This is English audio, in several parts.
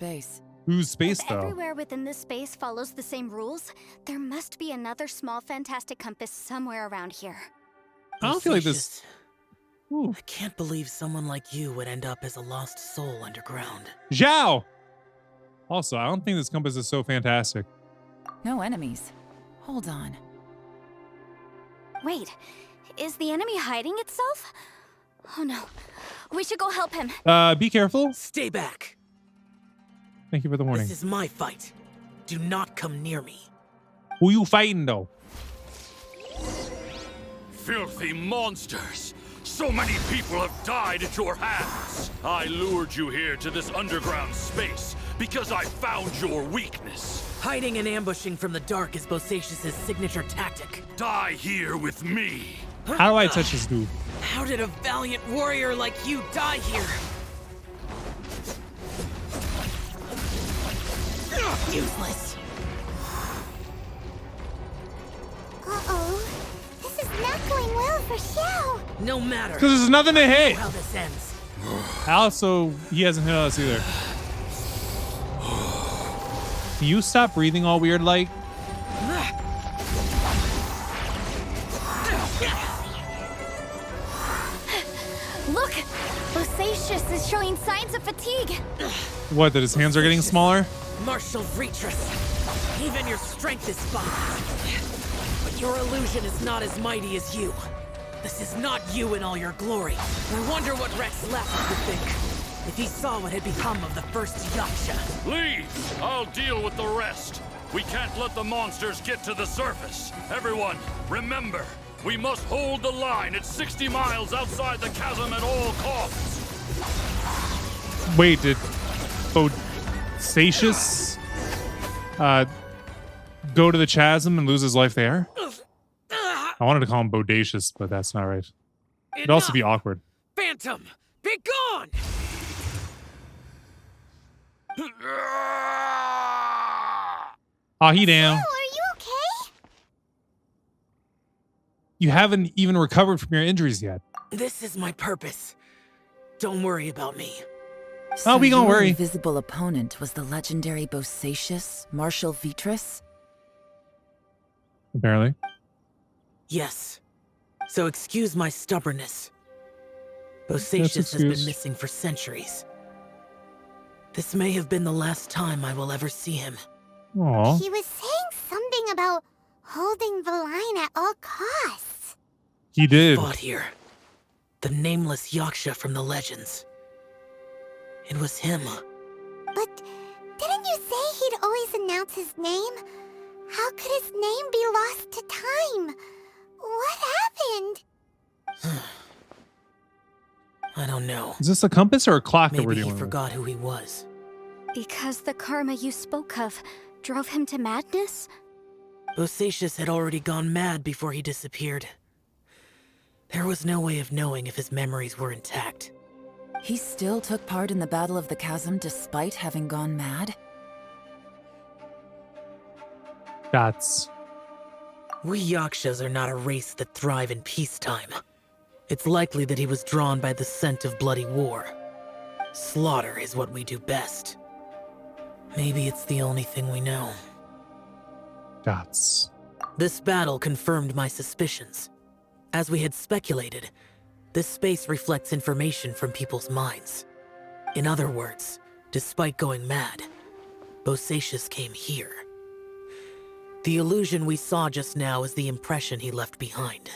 space. Whose space, If though? everywhere within this space follows the same rules, there must be another small fantastic compass somewhere around here. I don't feel like this... Ooh. I can't believe someone like you would end up as a lost soul underground. Zhao! Also, I don't think this compass is so fantastic. No enemies. Hold on. Wait, is the enemy hiding itself? Oh no, we should go help him. Be careful. Stay back. Thank you for the warning. This is my fight. Do not come near me. Who you fighting, though? Filthy monsters! So many people have died at your hands! I lured you here to this underground space because I found your weakness. Hiding and ambushing from the dark is Bosacius' signature tactic. Die here with me! How do I touch this dude? How did a valiant warrior like you die here? Useless. Uh-oh. This is not going well for Xiao. No matter. Because there's nothing to hit. How this ends. Also, he hasn't hit us either. Can you stop breathing all weird like? Look, Bosacius is showing signs of fatigue. What, that his hands are getting smaller? Martial Retreat. Even your strength is fine. But your illusion is not as mighty as you. This is not you in all your glory. I wonder what Rex left would think if he saw what had become of the first Yaksha. Leave! I'll deal with the rest. We can't let the monsters get to the surface. Everyone, remember, we must hold the line at 60 miles outside the chasm at all costs. Wait, did Bosacius go to the chasm and lose his life there? I wanted to call him Bodacious, but that's not right. It'd also be awkward. Phantom, be gone! Oh, he down. Are you okay? You haven't even recovered from your injuries yet. This is my purpose. Don't worry about me. So we gonna your worry. invisible opponent was the legendary Bosacius, Martial Vitris? Apparently. Yes. So excuse my stubbornness. That's Bosacius has been excused. missing for centuries. This may have been the last time I will ever see him. Aw. He was saying something about holding the line at all costs. He did. Fought here. The nameless Yaksha from the legends. It was him. But didn't you say he'd always announce his name? How could his name be lost to time? What happened? I don't know. Is this a compass or a clock that we're Maybe he dealing with? forgot who he was. Because the karma you spoke of drove him to madness? Bosacius had already gone mad before he disappeared. There was no way of knowing if his memories were intact. He still took part in the Battle of the Chasm despite having gone mad? That's... We Yakshas are not a race that thrive in peacetime. It's likely that he was drawn by the scent of bloody war. Slaughter is what we do best. Maybe it's the only thing we know. That's... This battle confirmed my suspicions. As we had speculated, this space reflects information from people's minds. In other words, despite going mad, Bosacius came here. The illusion we saw just now is the impression he left behind.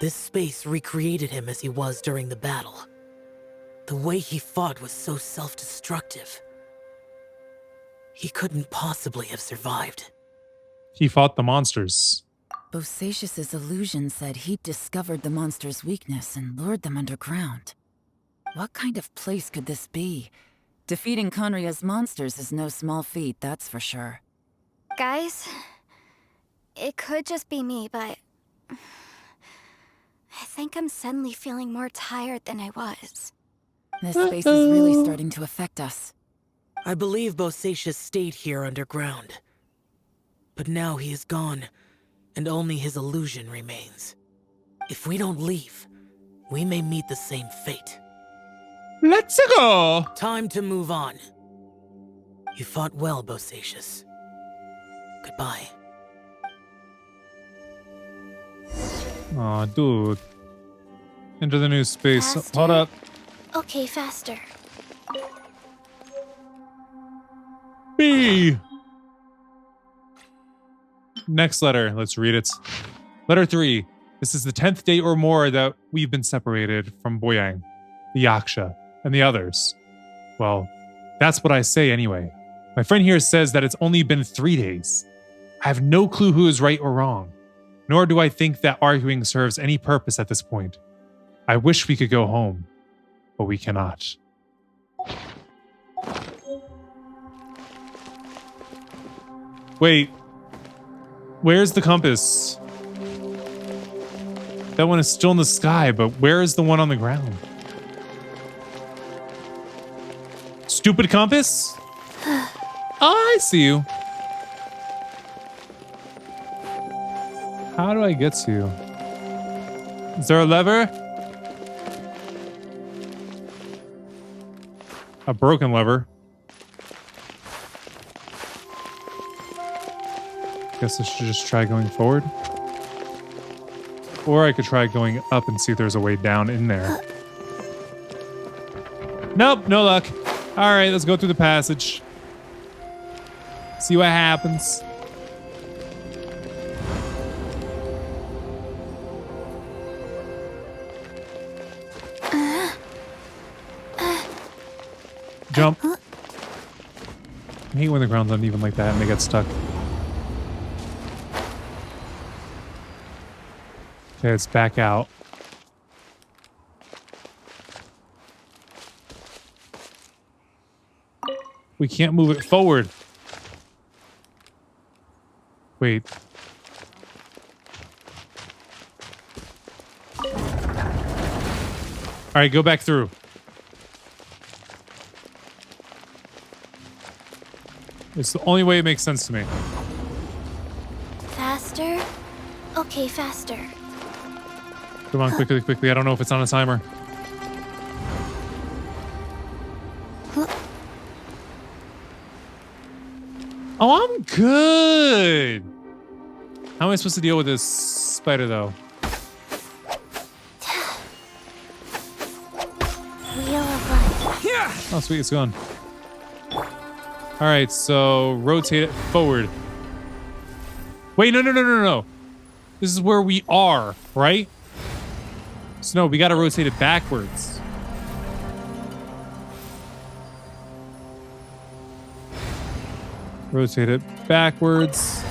This space recreated him as he was during the battle. The way he fought was so self-destructive. He couldn't possibly have survived. He fought the monsters. Bosacius's illusion said he'd discovered the monster's weakness and lured them underground. What kind of place could this be? Defeating Conria's monsters is no small feat, that's for sure. Guys, it could just be me, but I think I'm suddenly feeling more tired than I was. This space is really starting to affect us. I believe Bosacius stayed here underground. But now he is gone, and only his illusion remains. If we don't leave, we may meet the same fate. Let's go! Time to move on. You fought well, Bosacius. Goodbye. Aw, dude. Enter the new space. Faster. Hold up. Okay, faster. B. Next letter. Let's read it. Letter 3. This is the 10th day or more that we've been separated from Boyang, the Yaksha, and the others. Well, that's what I say anyway. My friend here says that it's only been 3 days. I have no clue who is right or wrong, nor do I think that arguing serves any purpose at this point. I wish we could go home, but we cannot. Wait, where's the compass? That one is still in the sky, but where is the one on the ground? Stupid compass? Oh, I see you. How do I get to you? Is there a lever? A broken lever. Guess I should just try going forward. Or I could try going up and see if there's a way down in there. Nope, no luck. All right, let's go through the passage. See what happens. Jump. I hate when the ground's uneven like that and they get stuck. Okay, it's back out. We can't move it forward. Wait. All right, go back through. It's the only way it makes sense to me. Faster? Okay, faster. Come on, quickly, quickly. I don't know if it's on a timer. Oh, I'm good. How am I supposed to deal with this spider, though? Wheel of Life. Oh, sweet, it's gone. All right, so rotate it forward. Wait, no. This is where we are, right? So no, we got to rotate it backwards. Rotate it backwards.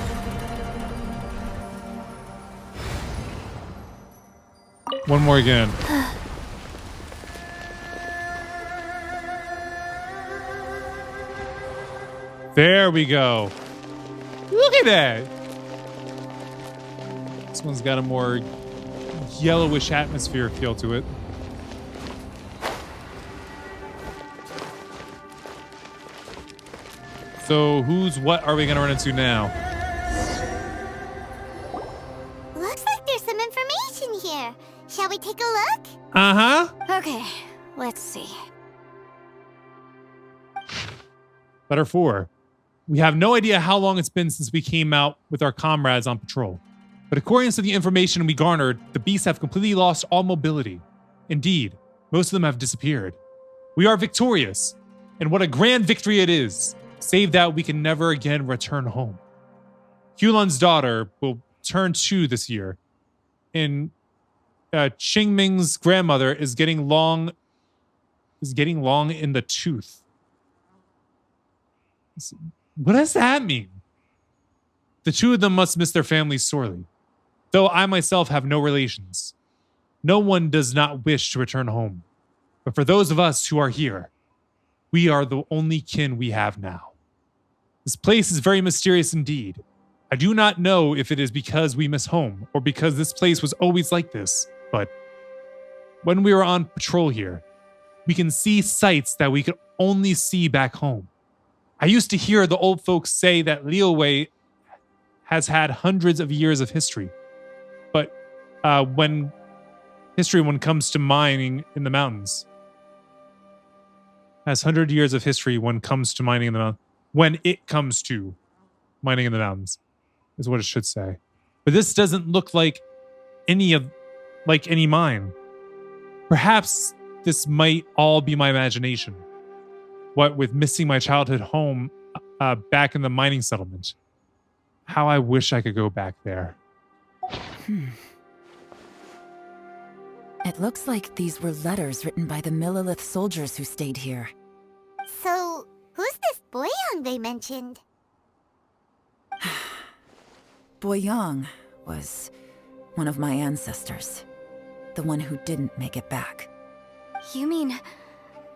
One more again. There we go. Look at that. This one's got a more yellowish atmosphere feel to it. So what are we going to run into now? Looks like there's some information here. Shall we take a look? Uh-huh. Okay, let's see. Letter 4. We have no idea how long it's been since we came out with our comrades on patrol. But according to the information we garnered, the beasts have completely lost all mobility. Indeed, most of them have disappeared. We are victorious, and what a grand victory it is, save that we can never again return home. Hulun's daughter will turn 2 this year, and Qingming's grandmother is getting long in the tooth. What does that mean? The 2 of them must miss their families sorely, though I myself have no relations. No one does not wish to return home. But for those of us who are here, we are the only kin we have now. This place is very mysterious indeed. I do not know if it is because we miss home or because this place was always like this, but when we were on patrol here, we can see sights that we could only see back home. I used to hear the old folks say that Liyue has had hundreds of years of history. But when it comes to mining in the mountains, has 100 years of history when it comes to mining in the mountains. when it comes to mining in the mountains, is what it should say. But this doesn't look like any mine. Perhaps this might all be my imagination. What with missing my childhood home back in the mining settlement. How I wish I could go back there. It looks like these were letters written by the Millilith soldiers who stayed here. So, who's this Boyang they mentioned? Boyang was one of my ancestors. The one who didn't make it back. You mean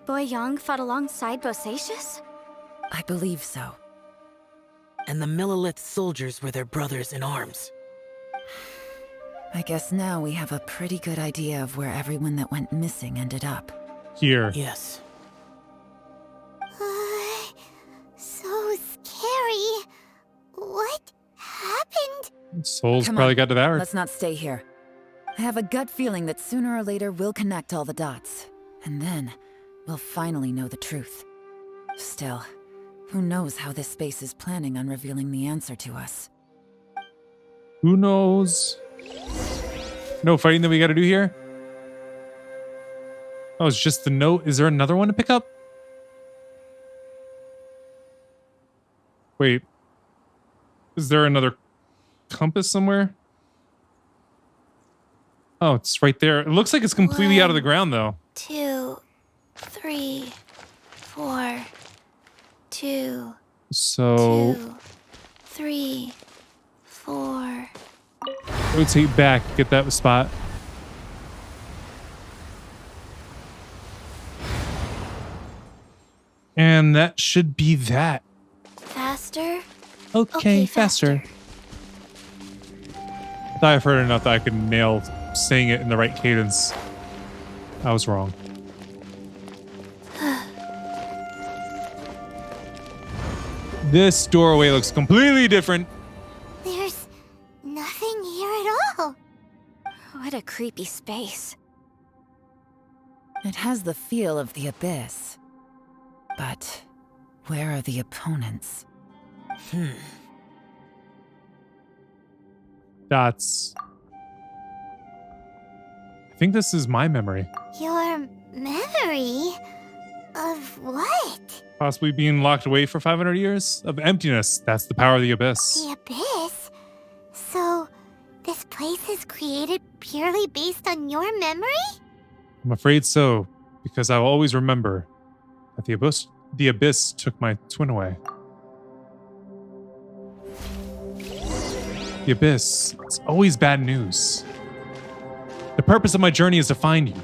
Boyang fought alongside Bosacius? I believe so. And the Millilith soldiers were their brothers in arms. I guess now we have a pretty good idea of where everyone that went missing ended up. Here. Yes. So scary. What happened? Souls Come probably on, got devoured. Let's not stay here. I have a gut feeling that sooner or later we'll connect all the dots. And then, we'll finally know the truth. Still, who knows how this space is planning on revealing the answer to us. Who knows? No fighting that we got to do here? Oh, it's just the note. Is there another one to pick up? Wait. Is there another compass somewhere? Oh, it's right there. It looks like it's completely out of the ground, though. 2, 3, 4, 2, So, 2, 3, 4. rotate back. Get that spot. And that should be that. Faster? Okay, faster. I thought I've heard enough that I could nail saying it in the right cadence. I was wrong. This doorway looks completely different. There's nothing here at all. What a creepy space. It has the feel of the abyss. But where are the opponents? That's... I think this is my memory. Your memory? Of what? Possibly being locked away for 500 years of emptiness. That's the power of the abyss. The abyss? So, this place is created purely based on your memory? I'm afraid so, because I will always remember that the abyss took my twin away. The abyss, it's always bad news. The purpose of my journey is to find you.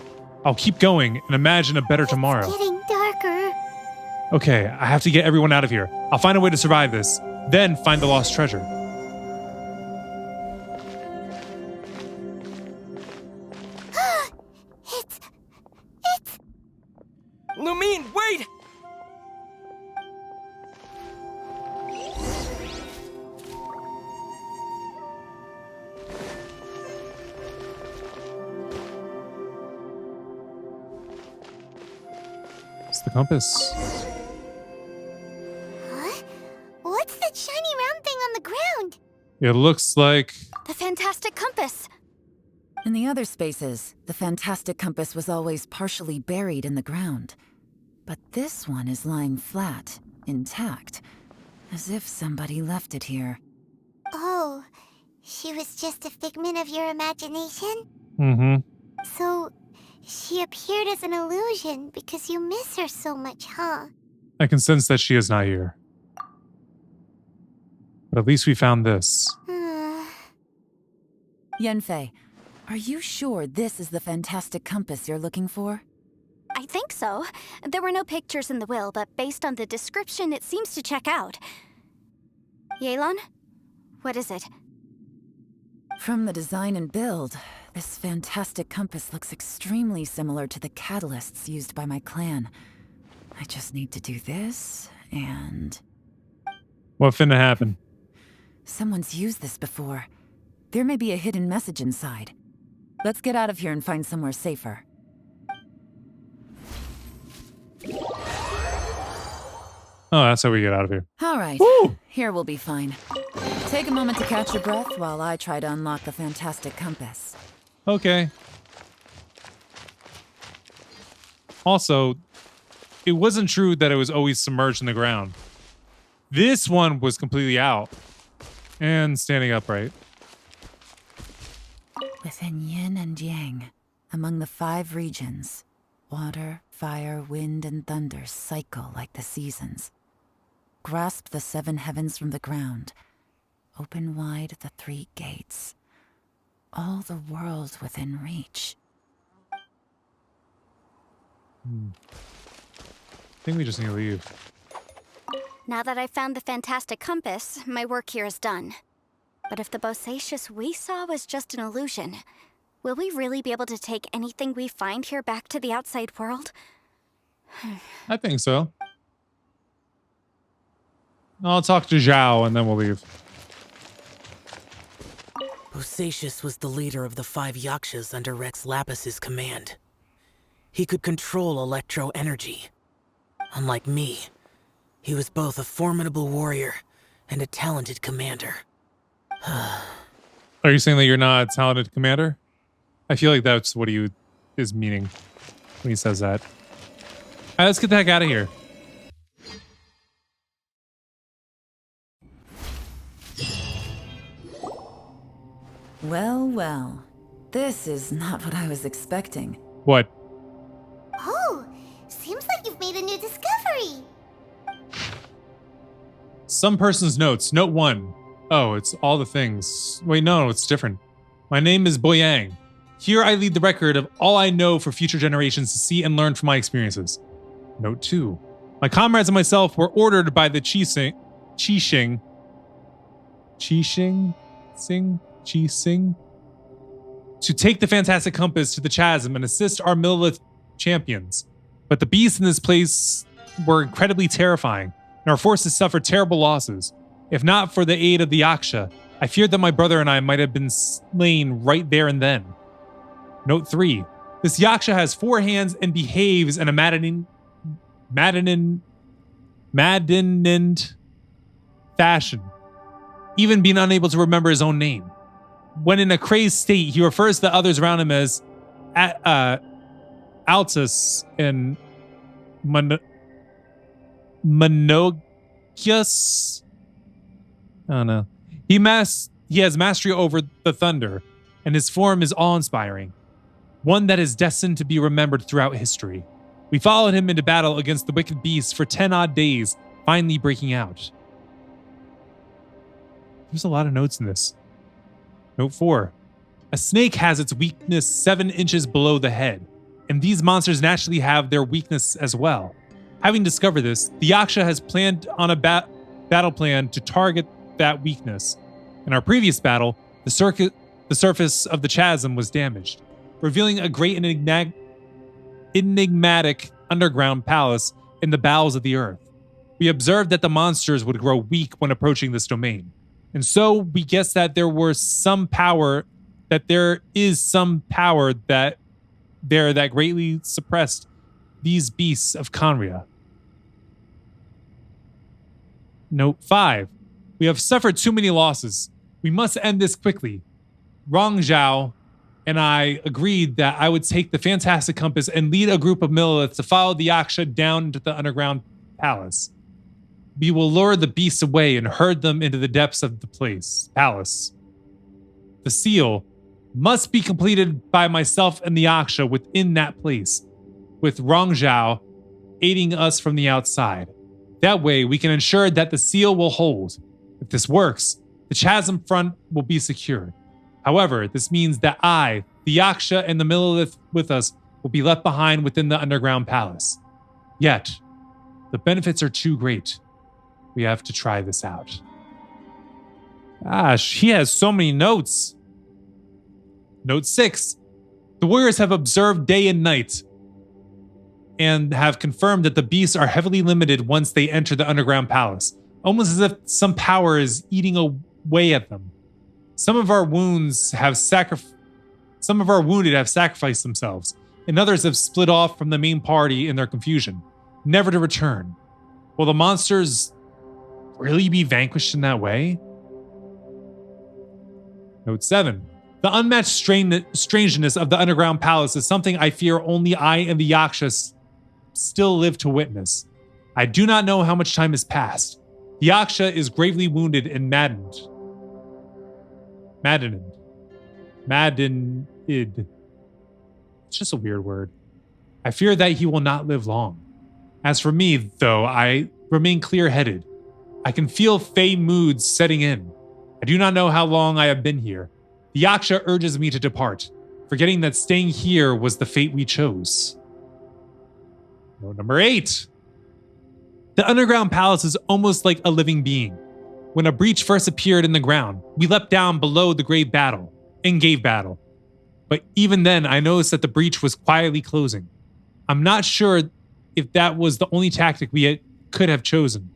I'll keep going and imagine a better tomorrow. It's getting darker. Okay, I have to get everyone out of here. I'll find a way to survive this, then find the lost treasure. It's... Lumine, wait! It's the compass. Huh? What's that shiny round thing on the ground? It looks like... The fantastic compass. In the other spaces, the fantastic compass was always partially buried in the ground. But this one is lying flat, intact, as if somebody left it here. Oh, she was just a figment of your imagination? Mm-hmm. So, she appeared as an illusion because you miss her so much, huh? I can sense that she is not here. But at least we found this. Yanfei, are you sure this is the fantastic compass you're looking for? I think so. There were no pictures in the will, but based on the description, it seems to check out. Yelan? What is it? From the design and build, this fantastic compass looks extremely similar to the catalysts used by my clan. I just need to do this, and... What finna happen? Someone's used this before. There may be a hidden message inside. Let's get out of here and find somewhere safer. Oh, that's how we get out of here. All right, Woo! here we'll be fine. Take a moment to catch your breath while I try to unlock the fantastic compass. Okay. Also, it wasn't true that it was always submerged in the ground. This one was completely out and standing upright. Within yin and yang, among the 5 regions, water, fire, wind, and thunder cycle like the seasons. Grasp the 7 heavens from the ground. Open wide the 3 gates. All the world within reach. I think we just need to leave. Now that I've found the fantastic compass, my work here is done. But if the Bosacious we saw was just an illusion, will we really be able to take anything we find here back to the outside world? I think so. I'll talk to Zhao and then we'll leave. Bosacious was the leader of the 5 Yakshas under Rex Lapis's command. He could control electro energy. Unlike me, he was both a formidable warrior and a talented commander. Are you saying that you're not a talented commander? I feel like that's what he is meaning when he says that. All right, let's get the heck out of here. Well, well. This is not what I was expecting. What? Oh, seems like you've made a new discovery. Some person's notes. Note 1. Oh, it's all the things. Wait, no, it's different. My name is Boyang. Here I lead the record of all I know for future generations to see and learn from my experiences. Note 2. My comrades and myself were ordered by the Qixing to take the fantastic compass to the chasm and assist our Millelith champions. But the beasts in this place were incredibly terrifying, and our forces suffered terrible losses. If not for the aid of the Yaksha, I feared that my brother and I might have been slain right there and then. Note 3. This Yaksha has 4 hands and behaves in a maddening fashion, even being unable to remember his own name. When in a crazed state, he refers to the others around him as Altus and Monogius. I don't know. He has mastery over the thunder, and his form is awe-inspiring, one that is destined to be remembered throughout history. We followed him into battle against the wicked beasts for 10 odd days, finally breaking out. There's a lot of notes in this. Note 4. A snake has its weakness 7 inches below the head, and these monsters naturally have their weakness as well. Having discovered this, the Yaksha has planned on a battle plan to target that weakness. In our previous battle, the surface of the chasm was damaged, revealing a great and enigmatic underground palace in the bowels of the earth. We observed that the monsters would grow weak when approaching this domain, and so we guessed that there is some power that greatly suppressed these beasts of Conria. Note 5. We have suffered too many losses. We must end this quickly. Rong Zhao and I agreed that I would take the fantastic compass and lead a group of Milleliths to follow the Yaksha down into the underground palace. We will lure the beasts away and herd them into the depths of the palace. The seal must be completed by myself and the Yaksha within that place, with Rong Zhao aiding us from the outside. That way, we can ensure that the seal will hold. If this works, the chasm front will be secured. However, this means that I, the Yaksha, and the Millelith with us will be left behind within the underground palace. Yet, the benefits are too great. We have to try this out. Gosh, he has so many notes. Note 6. The warriors have observed day and night and have confirmed that the beasts are heavily limited once they enter the underground palace, almost as if some power is eating away at them. Some of our wounded have sacrificed themselves, and others have split off from the main party in their confusion, never to return. Will the monsters really be vanquished in that way? Note 7. The unmatched strangeness of the underground palace is something I fear only I and the Yakshas still live to witness. I do not know how much time has passed. The Yaksha is gravely wounded and maddened. Maddened. It's just a weird word. I fear that he will not live long. As for me, though, I remain clear-headed. I can feel fey moods setting in. I do not know how long I have been here. The Yaksha urges me to depart, forgetting that staying here was the fate we chose. Note number 8. The underground palace is almost like a living being. When a breach first appeared in the ground, we leapt down below the gave battle. But even then, I noticed that the breach was quietly closing. I'm not sure if that was the only tactic we could have chosen.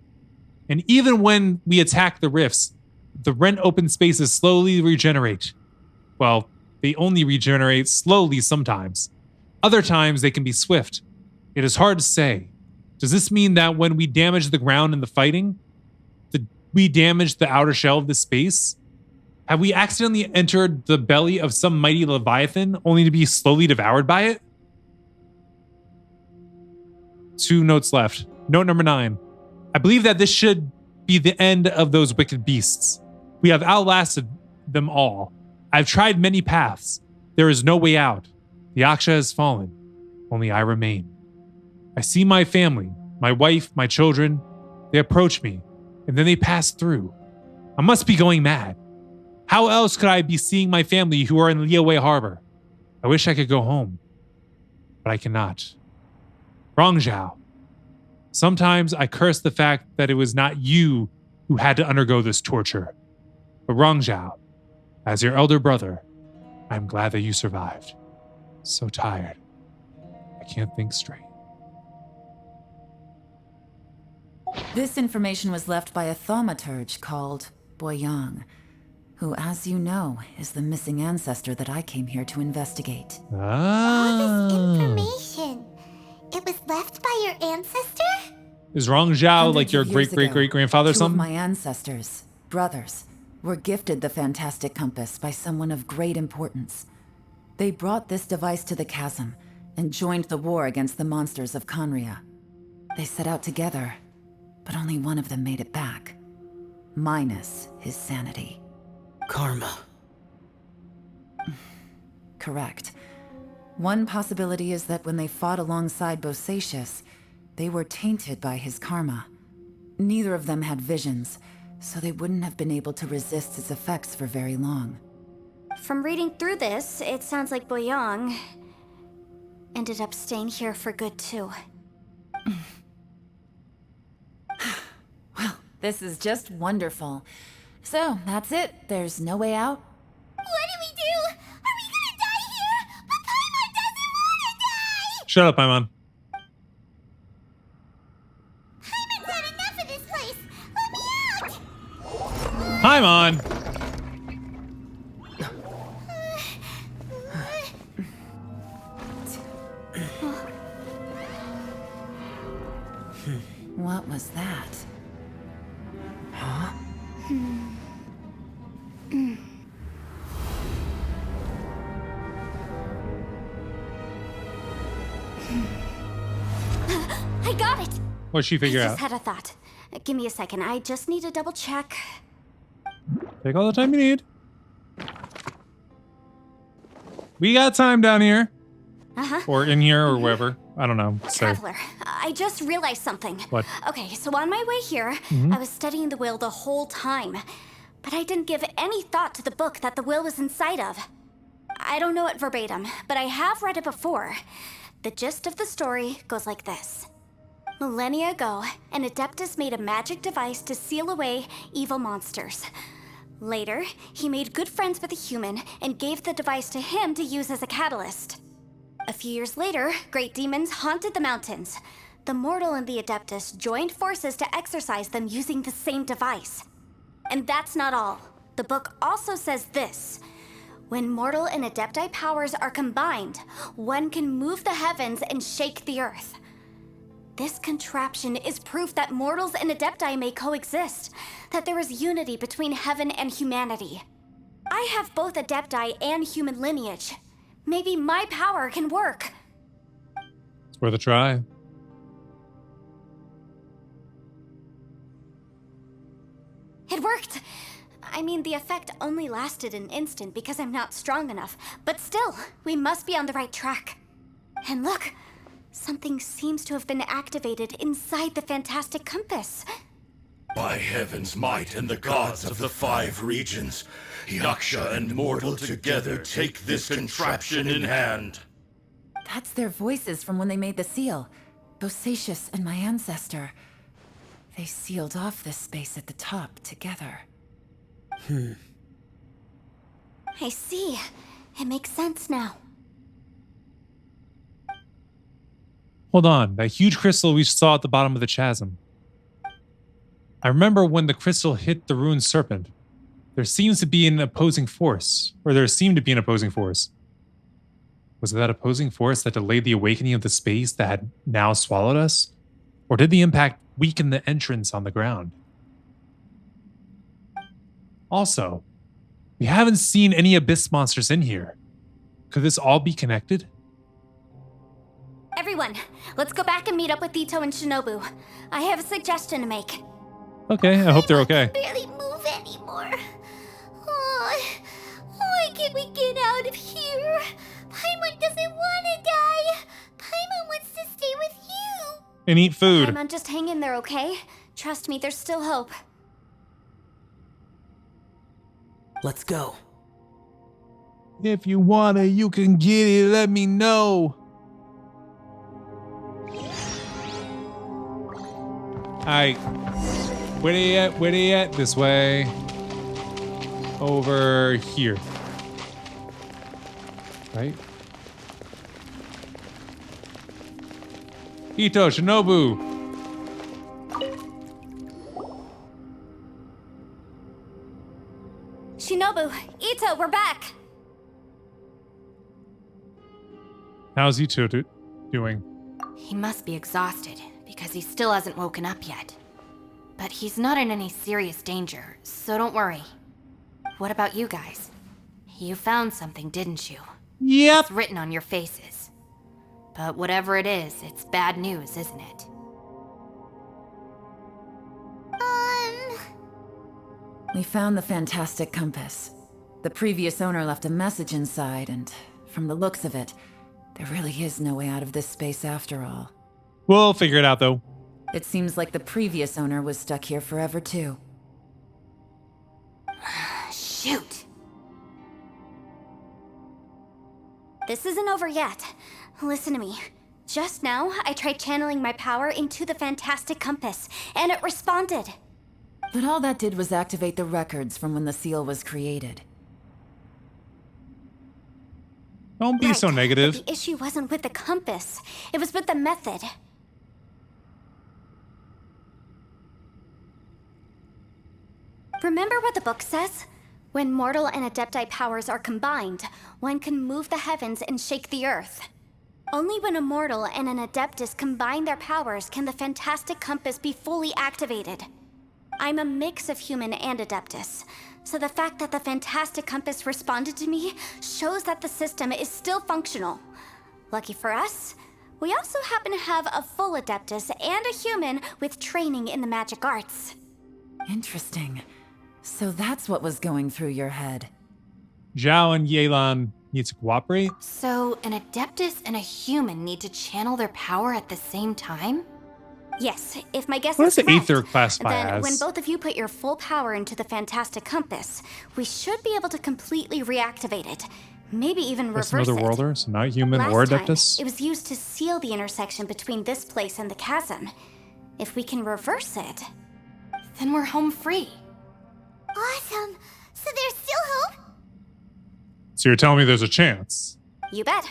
And even when we attack the rifts, the rent open spaces slowly regenerate. Well, they only regenerate slowly sometimes. Other times they can be swift. It is hard to say. Does this mean that when we damage the ground in the fighting, we damage the outer shell of the space? Have we accidentally entered the belly of some mighty leviathan only to be slowly devoured by it? 2 notes left. Note number 9. I believe that this should be the end of those wicked beasts. We have outlasted them all. I've tried many paths. There is no way out. The Yaksha has fallen. Only I remain. I see my family, my wife, my children. They approach me, and then they pass through. I must be going mad. How else could I be seeing my family who are in Liyue Harbor? I wish I could go home, but I cannot. Rongzhao. Sometimes I curse the fact that it was not you who had to undergo this torture. But Rongzhao, as your elder brother, I'm glad that you survived. So tired. I can't think straight. This information was left by a thaumaturge called Boyang, who, as you know, is the missing ancestor that I came here to investigate. All this information. It was left by your ancestor? Is Rongzhao like your Hundreds of years great-great-great-grandfather or ago, something? Two of my ancestors, brothers, were gifted the fantastic compass by someone of great importance. They brought this device to the chasm and joined the war against the monsters of Conria. They set out together, but only one of them made it back, minus his sanity. Karma. Correct. One possibility is that when they fought alongside Bosacius, they were tainted by his karma. Neither of them had visions, so they wouldn't have been able to resist its effects for very long. From reading through this, it sounds like Boyang ended up staying here for good too. Well, this is just wonderful. So, that's it. There's no way out? What do we do? Are we gonna die here? But Paimon doesn't wanna die! Shut up, Paimon. Paimon's had enough of this place! Let me out! Paimon! What was that? Huh? I got it! What'd she figure I out? just had a thought. Give me a second. I just need to double check. Take all the time you need. We got time down here. Uh-huh. Or in here or wherever. I don't know. So, Traveler, I just realized something. What? Okay, so on my way here, I was studying the will the whole time. But I didn't give any thought to the book that the will was inside of. I don't know it verbatim, but I have read it before. The gist of the story goes like this. Millennia ago, an Adeptus made a magic device to seal away evil monsters. Later, he made good friends with a human and gave the device to him to use as a catalyst. A few years later, great demons haunted the mountains. The mortal and the Adeptus joined forces to exorcise them using the same device. And that's not all. The book also says this. When mortal and Adepti powers are combined, one can move the heavens and shake the earth. This contraption is proof that mortals and adepti may coexist, that there is unity between heaven and humanity. I have both adepti and human lineage. Maybe my power can work. It's worth a try. It worked! I mean, the effect only lasted an instant because I'm not strong enough, but still, we must be on the right track. And look, something seems to have been activated inside the fantastic compass. By heaven's might and the gods of the 5 regions, Yaksha and mortal together take this contraption in hand. That's their voices from when they made the seal. Bosacius and my ancestor. They sealed off this space at the top together. I see. It makes sense now. Hold on, that huge crystal we saw at the bottom of the chasm. I remember when the crystal hit the ruined serpent. There seems to be an opposing force, or there seemed to be an opposing force. Was it that opposing force that delayed the awakening of the space that had now swallowed us? Or did the impact weaken the entrance on the ground? Also, we haven't seen any abyss monsters in here. Could this all be connected? Everyone, let's go back and meet up with Ito and Shinobu. I have a suggestion to make. Okay, I hope they're okay. Barely move anymore. Oh, why can't we get out of here? Paimon doesn't want to die. Paimon wants to stay with you. And eat food. Paimon, just hang in there, okay? Trust me, there's still hope. Let's go. If you wanna, you can get it. Let me know. Alright. Where they at? Where they at? This way. Over here. Right? Ito, Shinobu. Shinobu, Ito, we're back! How's Ito doing? He must be exhausted, because he still hasn't woken up yet. But he's not in any serious danger, so don't worry. What about you guys? You found something, didn't you? Yep. It's written on your faces. But whatever it is, it's bad news, isn't it? We found the fantastic compass. The previous owner left a message inside, and from the looks of it, there really is no way out of this space after all. We'll figure it out, though. It seems like the previous owner was stuck here forever, too. Shoot! This isn't over yet. Listen to me. Just now, I tried channeling my power into the fantastic compass, and it responded. But all that did was activate the records from when the seal was created. Don't be so Right, negative. but the issue wasn't with the compass. It was with the method. Remember what the book says? When mortal and adepti powers are combined, one can move the heavens and shake the earth. Only when a mortal and an adeptus combine their powers can the fantastic compass be fully activated. I'm a mix of human and adeptus, so the fact that the fantastic compass responded to me shows that the system is still functional. Lucky for us, we also happen to have a full adeptus and a human with training in the magic arts. Interesting. So that's what was going through your head. Zhao and Yelan need to cooperate. So, an Adeptus and a human need to channel their power at the same time? Yes, if my guess What is does the correct, Aether classify then as? when both of you put your full power into the fantastic compass, we should be able to completely reactivate it. Maybe even That's reverse another it. worlder, so not human Last or time, Adeptus. it was used to seal the intersection between this place and the chasm. If we can reverse it... Then we're home free. Awesome. So there's still hope? So you're telling me there's a chance? You bet.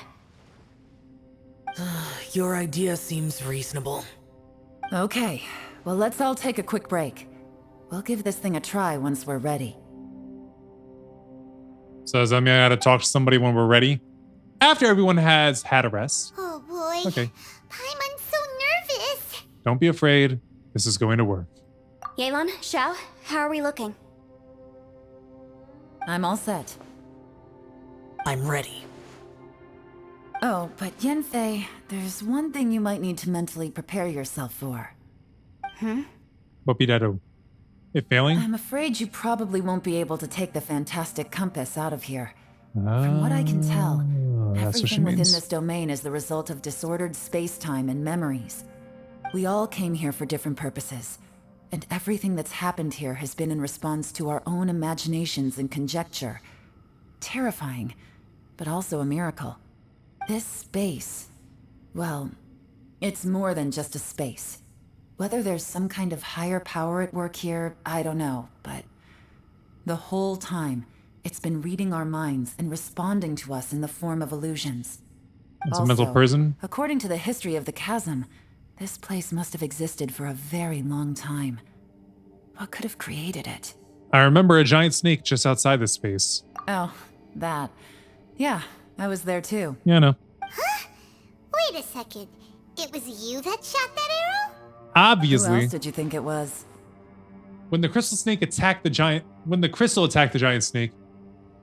Your idea seems reasonable. Okay, well let's all take a quick break. We'll give this thing a try once we're ready. So does that mean I gotta talk to somebody when we're ready? After everyone has had a rest. Oh boy. Okay. Paimon's so nervous. Don't be afraid. This is going to work. Yelan, Xiao, how are we looking? I'm all set. I'm ready. Oh, but Yanfei, there's one thing you might need to mentally prepare yourself for. What be that? It failing? I'm afraid you probably won't be able to take the fantastic compass out of here. From what I can tell, That's what she everything within means. this domain is the result of disordered space-time and memories. We all came here for different purposes, and everything that's happened here has been in response to our own imaginations and conjecture. Terrifying, but also a miracle. This space, well, it's more than just a space. Whether there's some kind of higher power at work here, I don't know, but the whole time, it's been reading our minds and responding to us in the form of illusions. It's a mental prison. According to the history of the chasm, this place must have existed for a very long time. What could have created it? I remember a giant snake just outside this space. Oh, that. Yeah, I was there too. Yeah, I know. Wait a second. It was you that shot that arrow? Who Obviously, else did you think it was? when the crystal attacked the giant snake,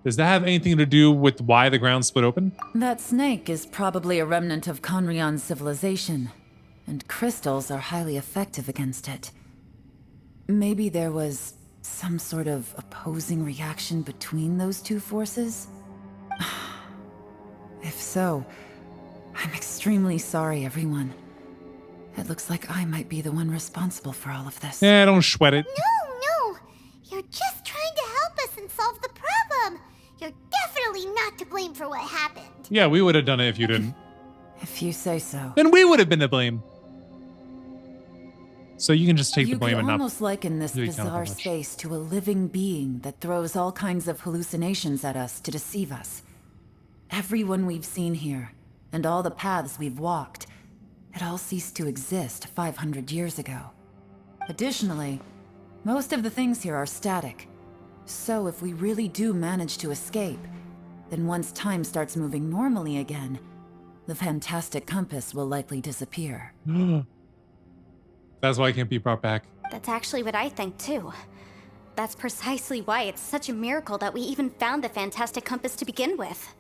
does that have anything to do with why the ground split open? That snake is probably a remnant of Conrion's civilization, and crystals are highly effective against it. Maybe there was some sort of opposing reaction between those two forces? If so, I'm extremely sorry, everyone. It looks like I might be the one responsible for all of this. Yeah, don't sweat it. No. You're just trying to help us and solve the problem. You're definitely not to blame for what happened. Yeah, we would have done it if you didn't. If you say so. Then we would have been to blame. So you can just take the You blame could and not. almost liken this really count that bizarre much. space to a living being that throws all kinds of hallucinations at us to deceive us. Everyone we've seen here, and all the paths we've walked, it all ceased to exist 500 years ago. Additionally, most of the things here are static. So if we really do manage to escape, then once time starts moving normally again, the fantastic compass will likely disappear. That's why it can't be brought back. That's actually what I think too. That's precisely why it's such a miracle that we even found the fantastic compass to begin with.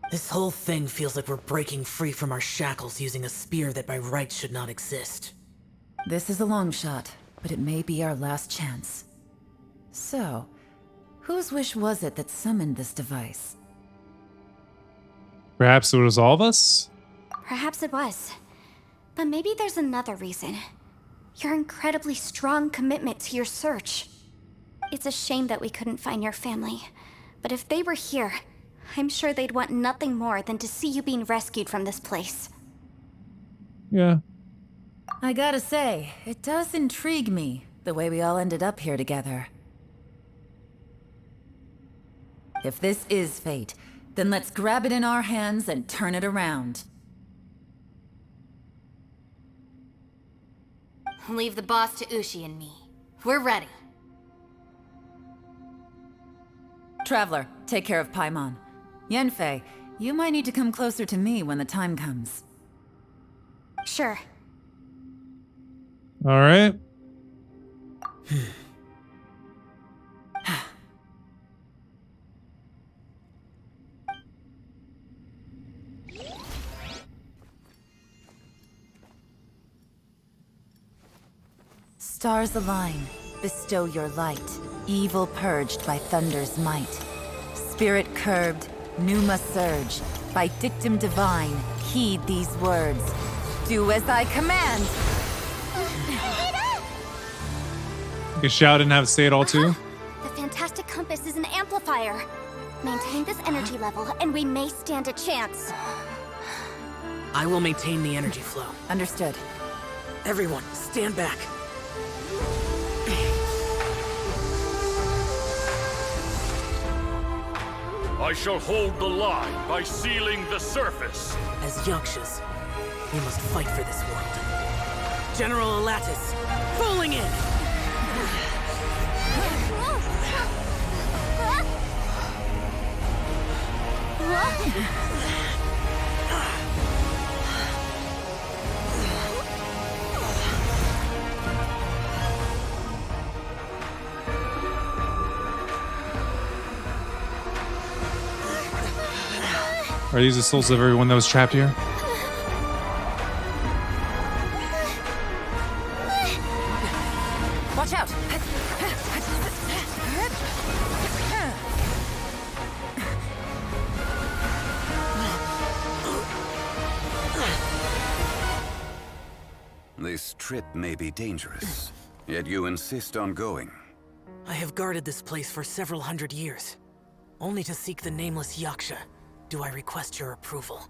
This whole thing feels like we're breaking free from our shackles using a spear that by rights should not exist. This is a long shot, but it may be our last chance. So, whose wish was it that summoned this device? Perhaps it was all of us? Perhaps it was. But maybe there's another reason. Your incredibly strong commitment to your search. It's a shame that we couldn't find your family. But if they were here, I'm sure they'd want nothing more than to see you being rescued from this place. Yeah. I gotta say, it does intrigue me, the way we all ended up here together. If this is fate, then let's grab it in our hands and turn it around. Leave the boss to Ushi and me. We're ready. Traveler, take care of Paimon. Yanfei, you might need to come closer to me when the time comes. Sure. All right. Stars align, bestow your light. Evil purged by thunder's might. Spirit curbed, pneuma surge. By dictum divine, heed these words. Do as I command! You can shout and have it say it all too. The fantastic compass is an amplifier. Maintain this energy level, and we may stand a chance. I will maintain the energy flow. Understood. Everyone, stand back. I shall hold the line by sealing the surface. As Yakshas, we must fight for this world. General Alatus, falling in! Are these the souls of everyone that was trapped here? Watch out! This trip may be dangerous, yet you insist on going. I have guarded this place for several hundred years. Only to seek the nameless Yaksha, do I request your approval.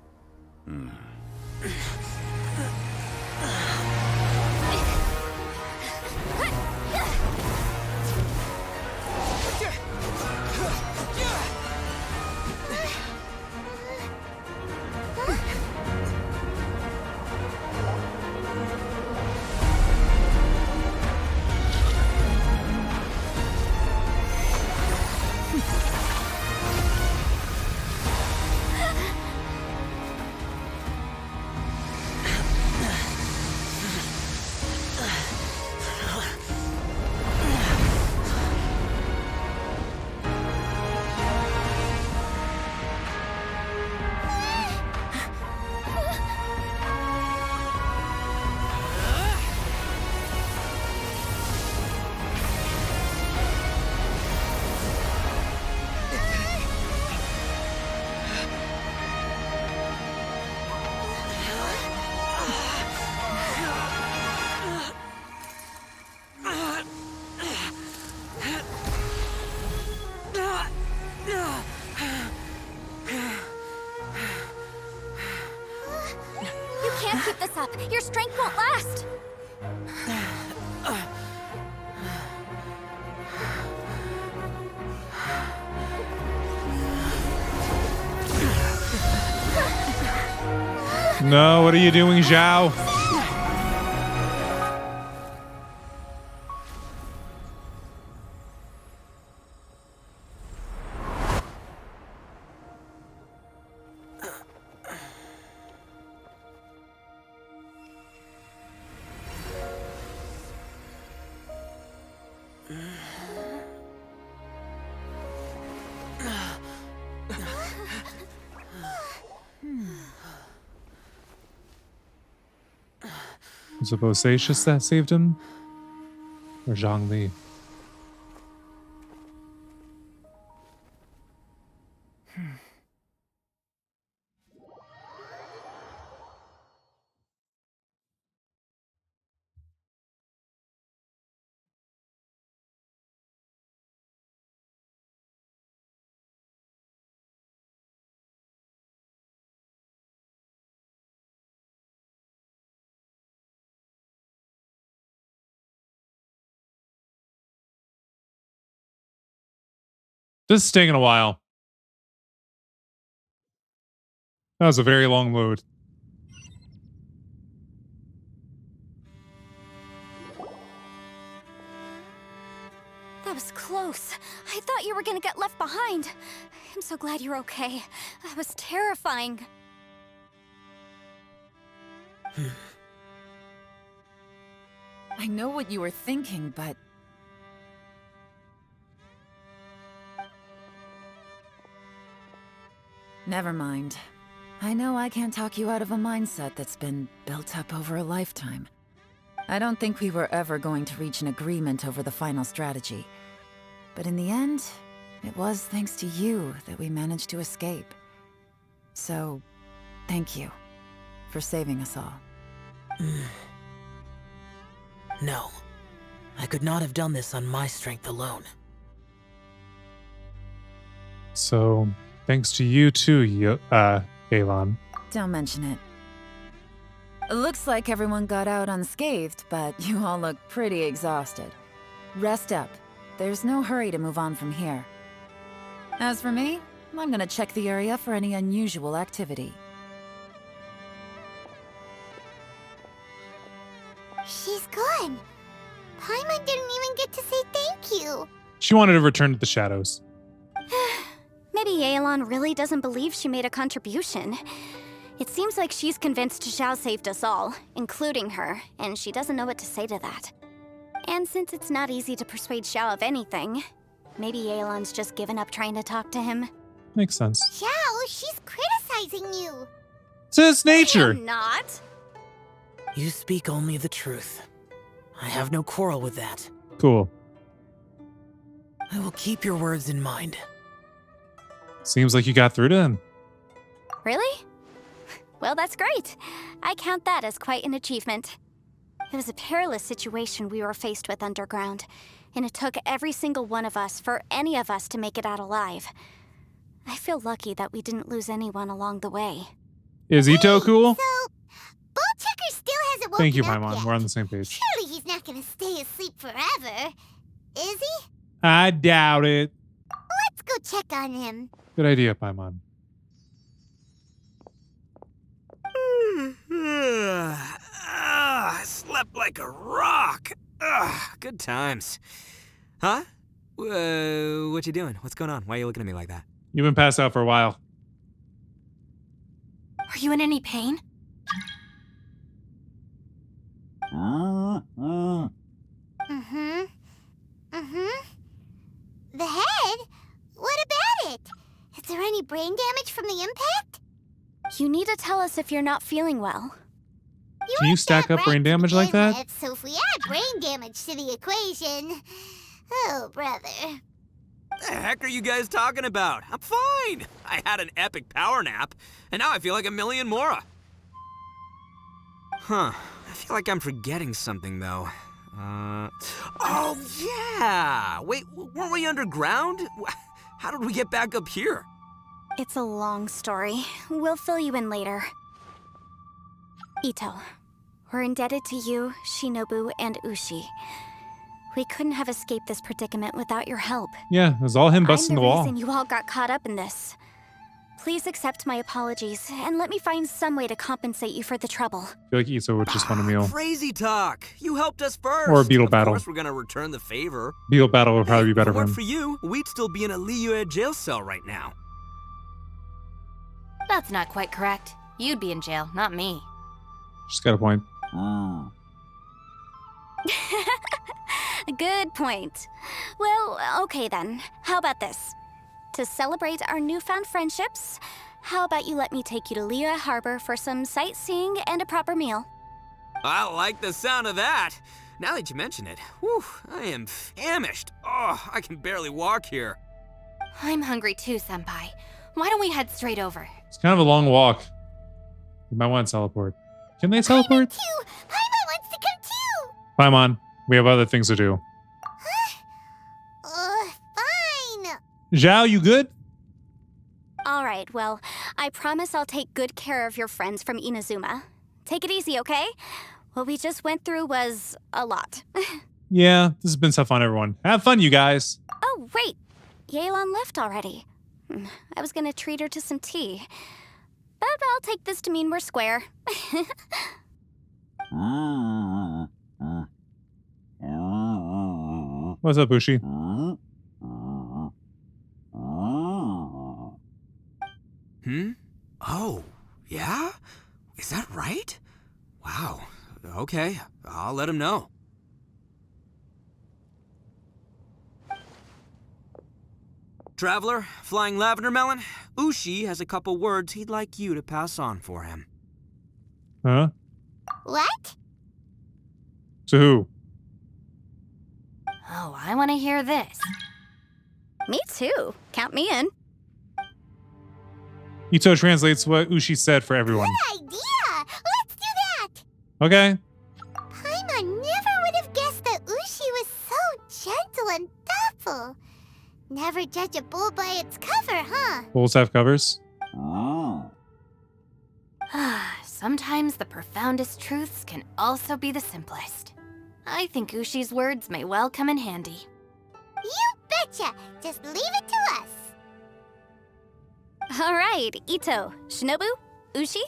Can't keep this up. Your strength won't last. No, what are you doing, Zhao? Was it Bosacius that saved him? Or Zhongli? This is taking a while. That was a very long load. That was close. I thought you were gonna get left behind. I'm so glad you're okay. That was terrifying. I know what you were thinking, but... Never mind. I know I can't talk you out of a mindset that's been built up over a lifetime. I don't think we were ever going to reach an agreement over the final strategy. But in the end, it was thanks to you that we managed to escape. So, thank you for saving us all. No. I could not have done this on my strength alone. So, thanks to you too, Yelan. Don't mention it. It looks like everyone got out unscathed, but you all look pretty exhausted. Rest up. There's no hurry to move on from here. As for me, I'm gonna check the area for any unusual activity. She's gone. Paimon didn't even get to say thank you. She wanted to return to the shadows. Maybe Yelan really doesn't believe she made a contribution. It seems like she's convinced Zhao saved us all, including her, and she doesn't know what to say to that. And since it's not easy to persuade Zhao of anything, maybe Yelan's just given up trying to talk to him. Makes sense. Xiao, she's criticizing antagonizing you. It's its nature. I'm not. You speak only the truth. I have no quarrel with that. Cool. I will keep your words in mind. Seems like you got through to him. Really? Well, that's great. I count that as quite an achievement. It was a perilous situation we were faced with underground, and it took every single one of us for any of us to make it out alive. I feel lucky that we didn't lose anyone along the way. Is Ito cool? So, Bullchecker still hasn't woken Thank you, up Paimon. yet. We're on the same page. Surely he's not gonna stay asleep forever, is he? I doubt it. Let's go check on him. Good idea, Paimon. I slept like a rock. Good times. Huh? What you doing? What's going on? Why are you looking at me like that? You've been passed out for a while. Are you in any pain? The head? What about it? Is there any brain damage from the impact? You need to tell us if you're not feeling well. Can you weren't stack that up brain bright to damage like begin that? with, so if we add brain damage to the equation... Oh, brother. The heck are you guys talking about? I'm fine. I had an epic power nap, and now I feel like a million more. Huh. I feel like I'm forgetting something, though. Oh, yeah! Wait, weren't we underground? How did we get back up here? It's a long story. We'll fill you in later. Ito, we're indebted to you, Shinobu, and Ushi. We couldn't have escaped this predicament without your help. Yeah, it was all him busting I'm the the wall. reason you all got caught up in this. Please accept my apologies, and let me find some way to compensate you for the trouble. I feel like Ito would just want a meal. Crazy talk. You helped us first. Or a beetle battle. Of course we're gonna return the favor. Beetle battle would probably be better If for it weren't him. for you, we'd still be in a Liyue jail cell right now. That's not quite correct. You'd be in jail, not me. Just got a point. Good point. Well, okay then. How about this? To celebrate our newfound friendships, how about you let me take you to Liyue Harbor for some sightseeing and a proper meal? I like the sound of that. Now that you mention it, whew, I am famished. Oh, I can barely walk here. I'm hungry too, Senpai. Why don't we head straight over? It's kind of a long walk. You might want to teleport. Can they teleport? Too. Paimon wants to come too. Paimon, we have other things to do. Fine. Zhao, you good? All right, well, I promise I'll take good care of your friends from Inazuma. Take it easy, okay? What we just went through was a lot. Yeah, this has been tough on everyone. Have fun, you guys. Oh, wait. Yelan left already. I was gonna treat her to some tea. But I'll take this to mean we're square. What's up, Ushi? Oh, yeah? Is that right? Wow. Okay, I'll let him know. Traveler, Flying Lavender Melon, Ushi has a couple words he'd like you to pass on for him. Huh? What? To who? Oh, I want to hear this. Me too. Count me in. Ito translates what Ushi said for everyone. Good idea. Let's do that. Okay. Paimon never would have guessed that Ushi was so gentle and thoughtful. Never judge a bull by its cover, huh? Bulls have covers. Sometimes the profoundest truths can also be the simplest. I think Ushi's words may well come in handy. You betcha. Just leave it to us. All right, Ito, Shinobu, Ushi,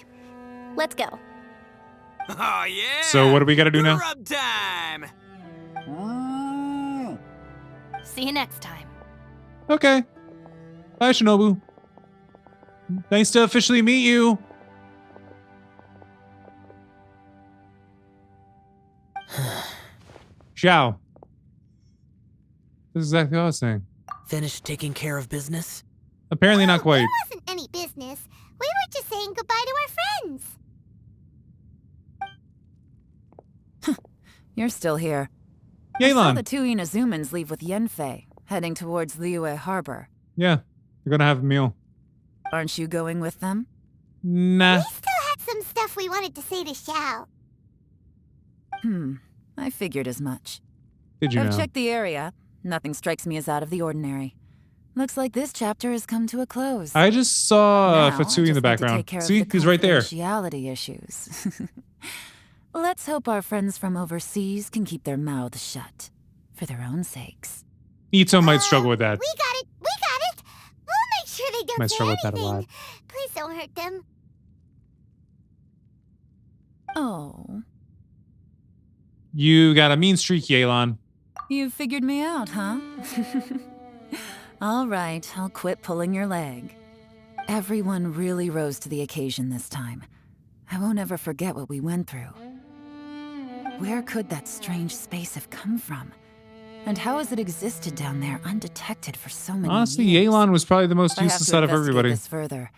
let's go. Oh, yeah! So what do we gotta do now? Rub time! See you next time. Okay. Bye, Shinobu. Nice to officially meet you. Zhao. This is exactly what I was saying. Finished taking care of business? Apparently not Oh, quite. There wasn't any business. We were just saying goodbye to our friends. You're still here. I saw the Yelan. two Inazumans leave with Yenfei, heading towards Liyue Harbor. Yeah, they're gonna have a meal. Aren't you going with them? Nah. We still had some stuff we wanted to say to Xiao. I figured as much. Did you I've know? checked the area. Nothing strikes me as out of the ordinary. Looks like this chapter has come to a close. I just saw Now, I Fatsui in the just need to background. take care of See, the he's right there. confidentiality issues. Let's hope our friends from overseas can keep their mouths shut, for their own sakes. Ito might struggle with that. We got it. We got it. We'll make sure they don't Might say struggle with that a anything. lot. Please don't hurt them. Oh, You got a mean streak, Yelan. you figured me out, huh? All right, I'll quit pulling your leg. Everyone really rose to the occasion this time. I won't ever forget what we went through. Where could that strange space have come from? And how has it existed down there undetected for so many Honestly, years? Yelan was probably the most I have useless to out of investigate everybody. this further.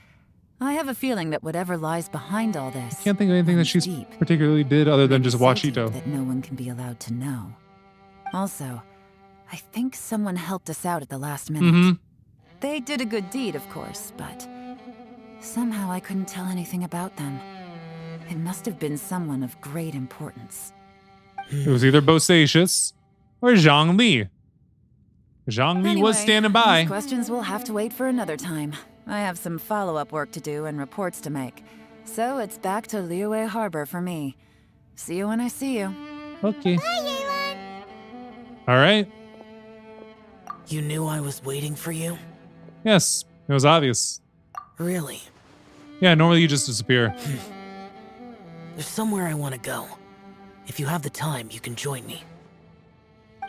I have a feeling that whatever lies behind all this Can't think of anything that runs she's deep, particularly did other than and just so watch deep Ito. that no one can be allowed to know. Also, I think someone helped us out at the last minute. Mm-hmm. They did a good deed, of course, but somehow I couldn't tell anything about them. It must have been someone of great importance. It was either Bosacius or Zhang Li. Zhang Li was standing by. These questions will have to wait for another time. I have some follow-up work to do and reports to make. So it's back to Liyue Harbor for me. See you when I see you. Okay. Bye, Yelan. All right. You knew I was waiting for you? Yes, it was obvious. Really? Yeah, normally you just disappear. There's somewhere I want to go. If you have the time, you can join me.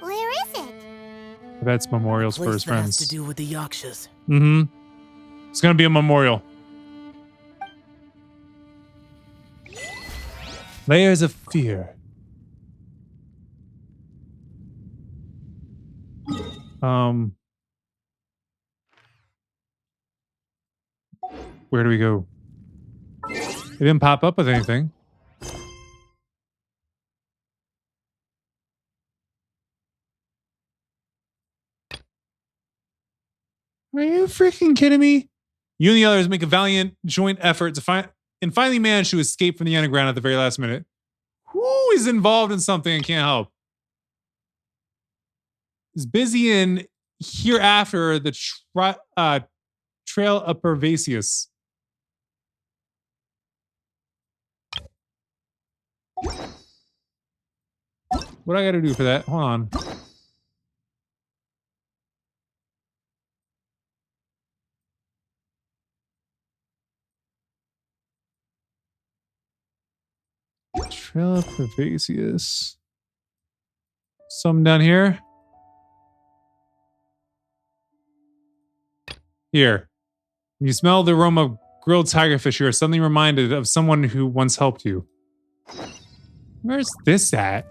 Where is it? That's memorials for Place his that has to friends. do with the Yakshas. Mm-hmm. It's gonna be a memorial. Layers of fear. Where do we go? It didn't pop up with anything. Are you freaking kidding me? You and the others make a valiant joint effort to finally manage to escape from the underground at the very last minute. Who is involved in something and can't help? Is busy in hereafter the trail of Pervasius. What do I got to do for that? Hold on. Trail of Pervasius. Some down here. Here. When you smell the aroma of grilled tigerfish, you are suddenly reminded of someone who once helped you. Where's this at?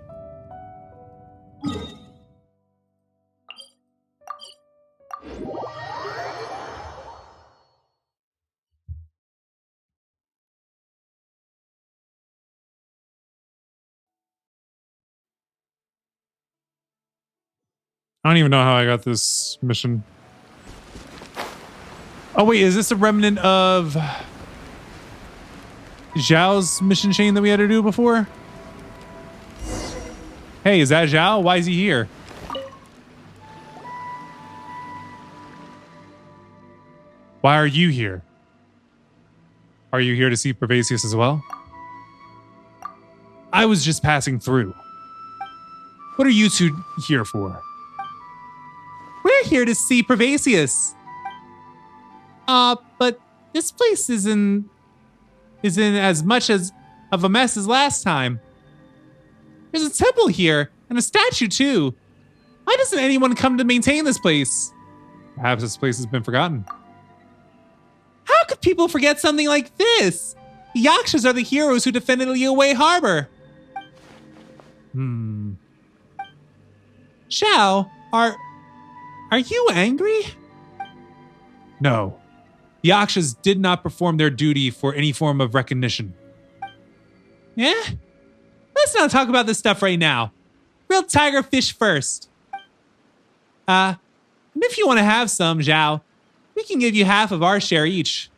I don't even know how I got this mission. Oh wait, is this a remnant of Zhao's mission chain that we had to do before? Hey, is that Zhao? Why is he here? Why are you here? Are you here to see Pervasius as well? I was just passing through. What are you two here for? We're here to see Pervasius. But this place isn't as much as of a mess as last time. There's a temple here and a statue too. Why doesn't anyone come to maintain this place? Perhaps this place has been forgotten. How could people forget something like this? The Yakshas are the heroes who defended Liyue Harbor. Xiao, are you angry? No. The Yakshas did not perform their duty for any form of recognition. Yeah? Let's not talk about this stuff right now. Grilled tiger fish first. And if you want to have some, Zhao, we can give you half of our share each.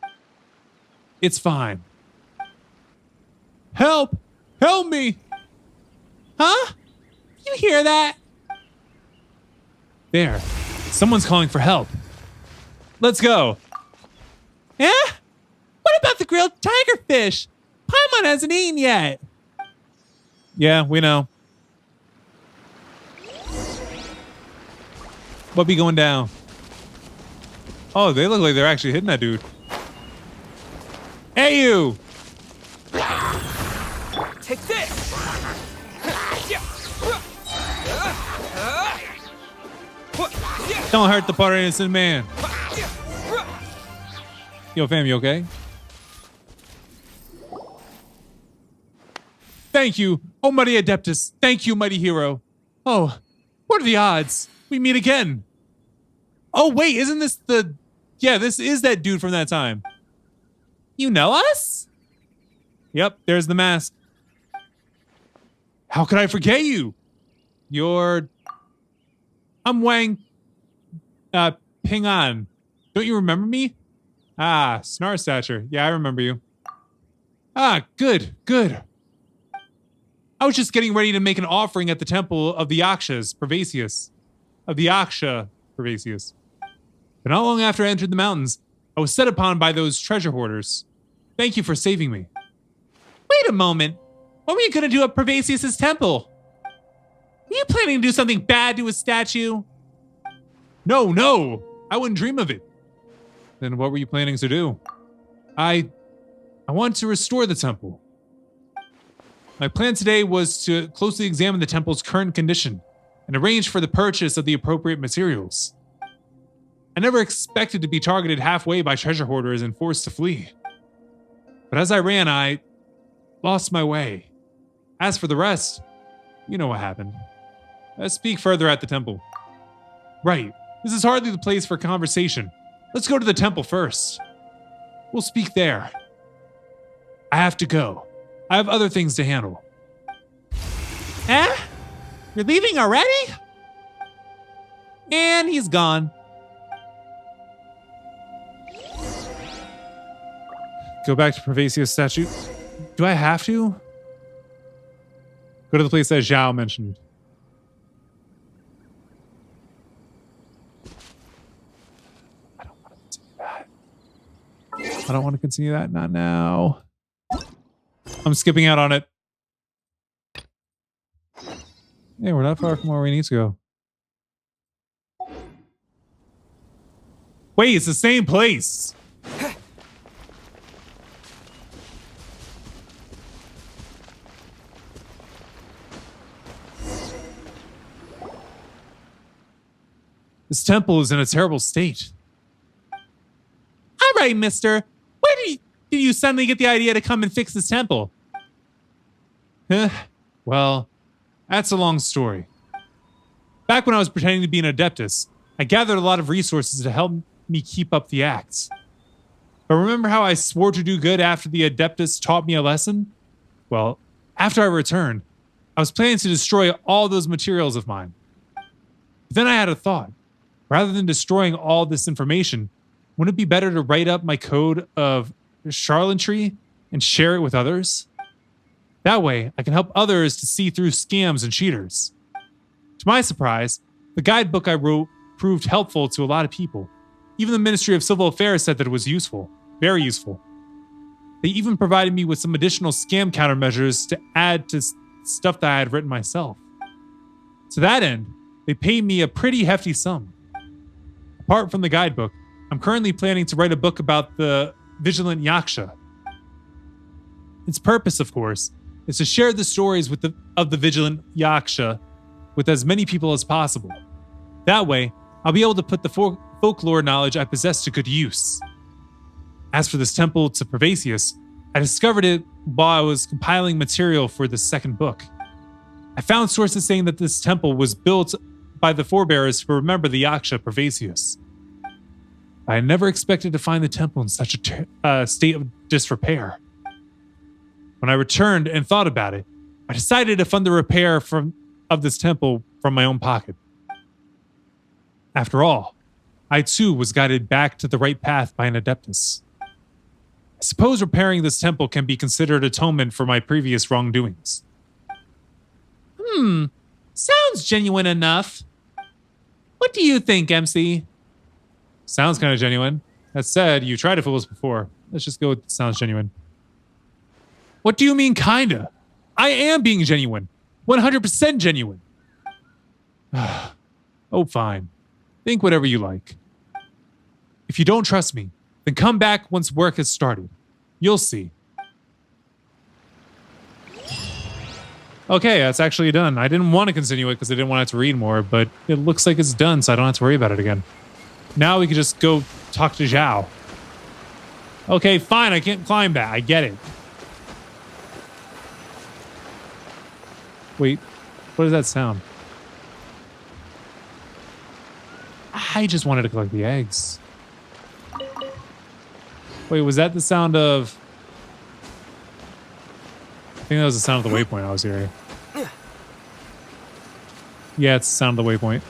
It's fine. Help! Help me! Huh? You hear that? There. Someone's calling for help. Let's go. Yeah? What about the grilled tiger fish? Paimon hasn't eaten yet. Yeah, we know. What be going down? Oh, they look like they're actually hitting that dude. Hey, you! Take this! Don't hurt the poor innocent man. Yo, fam, you okay? Thank you, oh mighty Adeptus. Thank you, mighty hero. Oh, what are the odds? We meet again. Oh, wait, isn't this the... Yeah, this is that dude from that time. You know us? Yep, there's the mask. How could I forget you? I'm Wang... Ping An. Don't you remember me? Ah, Snarl Stature. Yeah, I remember you. Ah, good, good. I was just getting ready to make an offering at the temple of the Yakshas, Pervasius. Of the Yaksha, Pervasius. But not long after I entered the mountains, I was set upon by those treasure hoarders. Thank you for saving me. Wait a moment. What were you going to do at Pervasius' temple? Were you planning to do something bad to his statue? No. I wouldn't dream of it. Then what were you planning to do? I want to restore the temple. My plan today was to closely examine the temple's current condition and arrange for the purchase of the appropriate materials. I never expected to be targeted halfway by treasure hoarders and forced to flee. But as I ran, I lost my way. As for the rest, you know what happened. Let's speak further at the temple. Right, this is hardly the place for conversation. Let's go to the temple first. We'll speak there. I have to go. I have other things to handle. Eh? You're leaving already? And he's gone. Go back to Pervasius statue. Do I have to? Go to the place that Zhao mentioned. I don't want to continue that. Not now. I'm skipping out on it. Hey, we're not far from where we need to go. Wait, it's the same place. This temple is in a terrible state. All right, mister. Where did you suddenly get the idea to come and fix this temple? Well, that's a long story. Back when I was pretending to be an Adeptus, I gathered a lot of resources to help me keep up the acts. But remember how I swore to do good after the Adeptus taught me a lesson? Well, after I returned, I was planning to destroy all those materials of mine. But then I had a thought. Rather than destroying all this information, wouldn't it be better to write up my code of charlatanry and share it with others? That way, I can help others to see through scams and cheaters. To my surprise, the guidebook I wrote proved helpful to a lot of people. Even the Ministry of Civil Affairs said that it was useful, very useful. They even provided me with some additional scam countermeasures to add to stuff that I had written myself. To that end, they paid me a pretty hefty sum. Apart from the guidebook, I'm currently planning to write a book about the Vigilant Yaksha. Its purpose, of course, is to share the stories of the Vigilant Yaksha with as many people as possible. That way, I'll be able to put the folklore knowledge I possess to good use. As for this temple to Pervasius, I discovered it while I was compiling material for the second book. I found sources saying that this temple was built by the forebears to remember the Yaksha Pervasius. I had never expected to find the temple in such a state of disrepair. When I returned and thought about it, I decided to fund the repair of this temple from my own pocket. After all, I too was guided back to the right path by an Adeptus. I suppose repairing this temple can be considered atonement for my previous wrongdoings. Sounds genuine enough. What do you think, MC? Sounds kind of genuine. That said, you tried to fool us before. Let's just go with sounds genuine. What do you mean, kinda? I am being genuine. 100% genuine. Oh, fine. Think whatever you like. If you don't trust me, then come back once work has started. You'll see. Okay, that's actually done. I didn't want to continue it because I didn't want to read more, but it looks like it's done, so I don't have to worry about it again. Now we can just go talk to Zhao. Okay, fine, I can't climb that. I get it. Wait, what does that sound? I just wanted to collect the eggs. Wait, was that the sound of... I think that was the sound of the waypoint I was hearing. Yeah, it's the sound of the waypoint.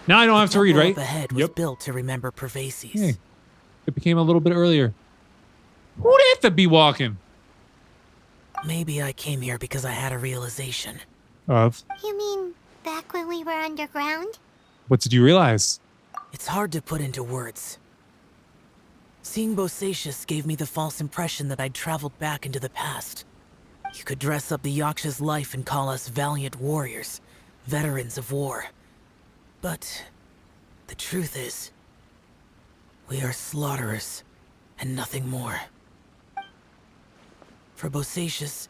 Now I don't have to read, right? The ahead was built to remember Pervases. Hey, it became a little bit earlier. Who'd have to be walking? Maybe I came here because I had a realization. Of? You mean back when we were underground? What did you realize? It's hard to put into words. Seeing Bosacius gave me the false impression that I'd traveled back into the past. You could dress up the Yaksha's life and call us valiant warriors, veterans of war. But the truth is, we are slaughterers and nothing more. For Bosacius,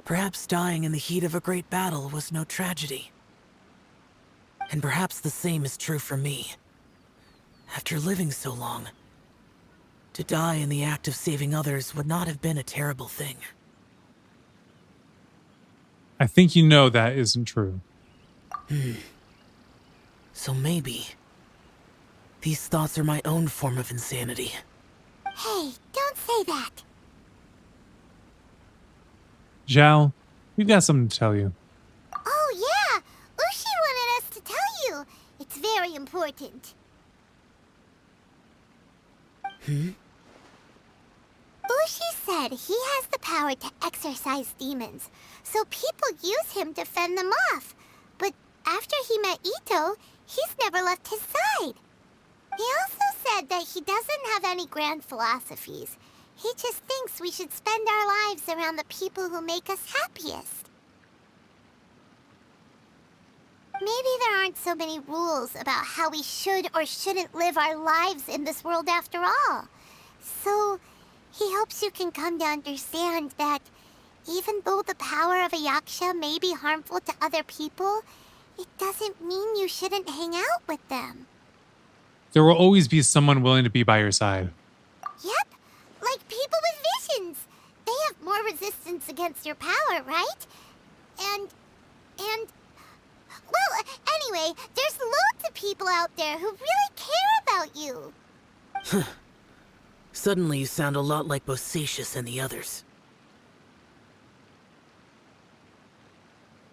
perhaps dying in the heat of a great battle was no tragedy. And perhaps the same is true for me. After living so long, to die in the act of saving others would not have been a terrible thing. I think you know that isn't true. So maybe these thoughts are my own form of insanity. Hey, don't say that. Zhao, we've got something to tell you. Oh yeah, Ushi wanted us to tell you. It's very important. Ushi said he has the power to exorcise demons, so people use him to fend them off. But after he met Ito, he's never left his side. He also said that he doesn't have any grand philosophies. He just thinks we should spend our lives around the people who make us happiest. Maybe there aren't so many rules about how we should or shouldn't live our lives in this world after all. So, he hopes you can come to understand that even though the power of a Yaksha may be harmful to other people, it doesn't mean you shouldn't hang out with them. There will always be someone willing to be by your side. Yep, like people with visions. They have more resistance against your power, right? And... Well, anyway, there's loads of people out there who really care about you. Suddenly you sound a lot like Bosacius and the others.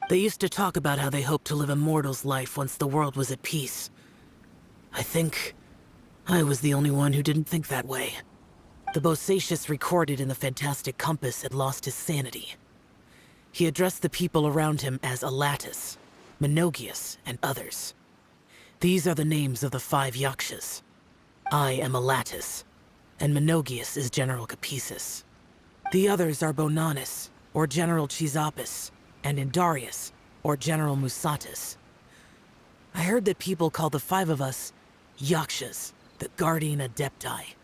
They used to talk about how they hoped to live a mortal's life once the world was at peace. I think I was the only one who didn't think that way. The Bosacius recorded in the Fantastic Compass had lost his sanity. He addressed the people around him as Alatus, Menogius, and others. These are the names of the 5 Yakshas. I am Alatus, and Menogius is General Capisis. The others are Bonanis, or General Chisapis, and Indarius, or General Musatus. I heard that people call the 5 of us Yakshas, the Guardian Adepti.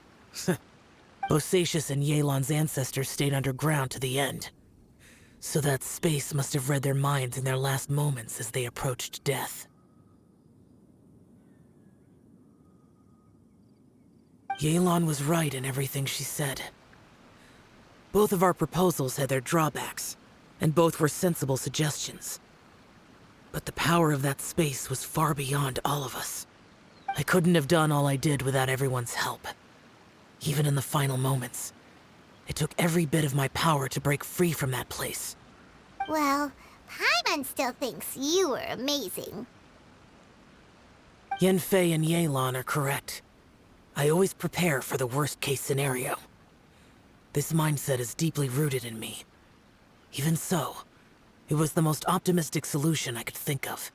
Bosacius and Yelan's ancestors stayed underground to the end. So that space must have read their minds in their last moments as they approached death. Yelan was right in everything she said. Both of our proposals had their drawbacks, and both were sensible suggestions. But the power of that space was far beyond all of us. I couldn't have done all I did without everyone's help. Even in the final moments, it took every bit of my power to break free from that place. Well, Paimon still thinks you were amazing. Yanfei and Yelan are correct. I always prepare for the worst-case scenario. This mindset is deeply rooted in me. Even so, it was the most optimistic solution I could think of.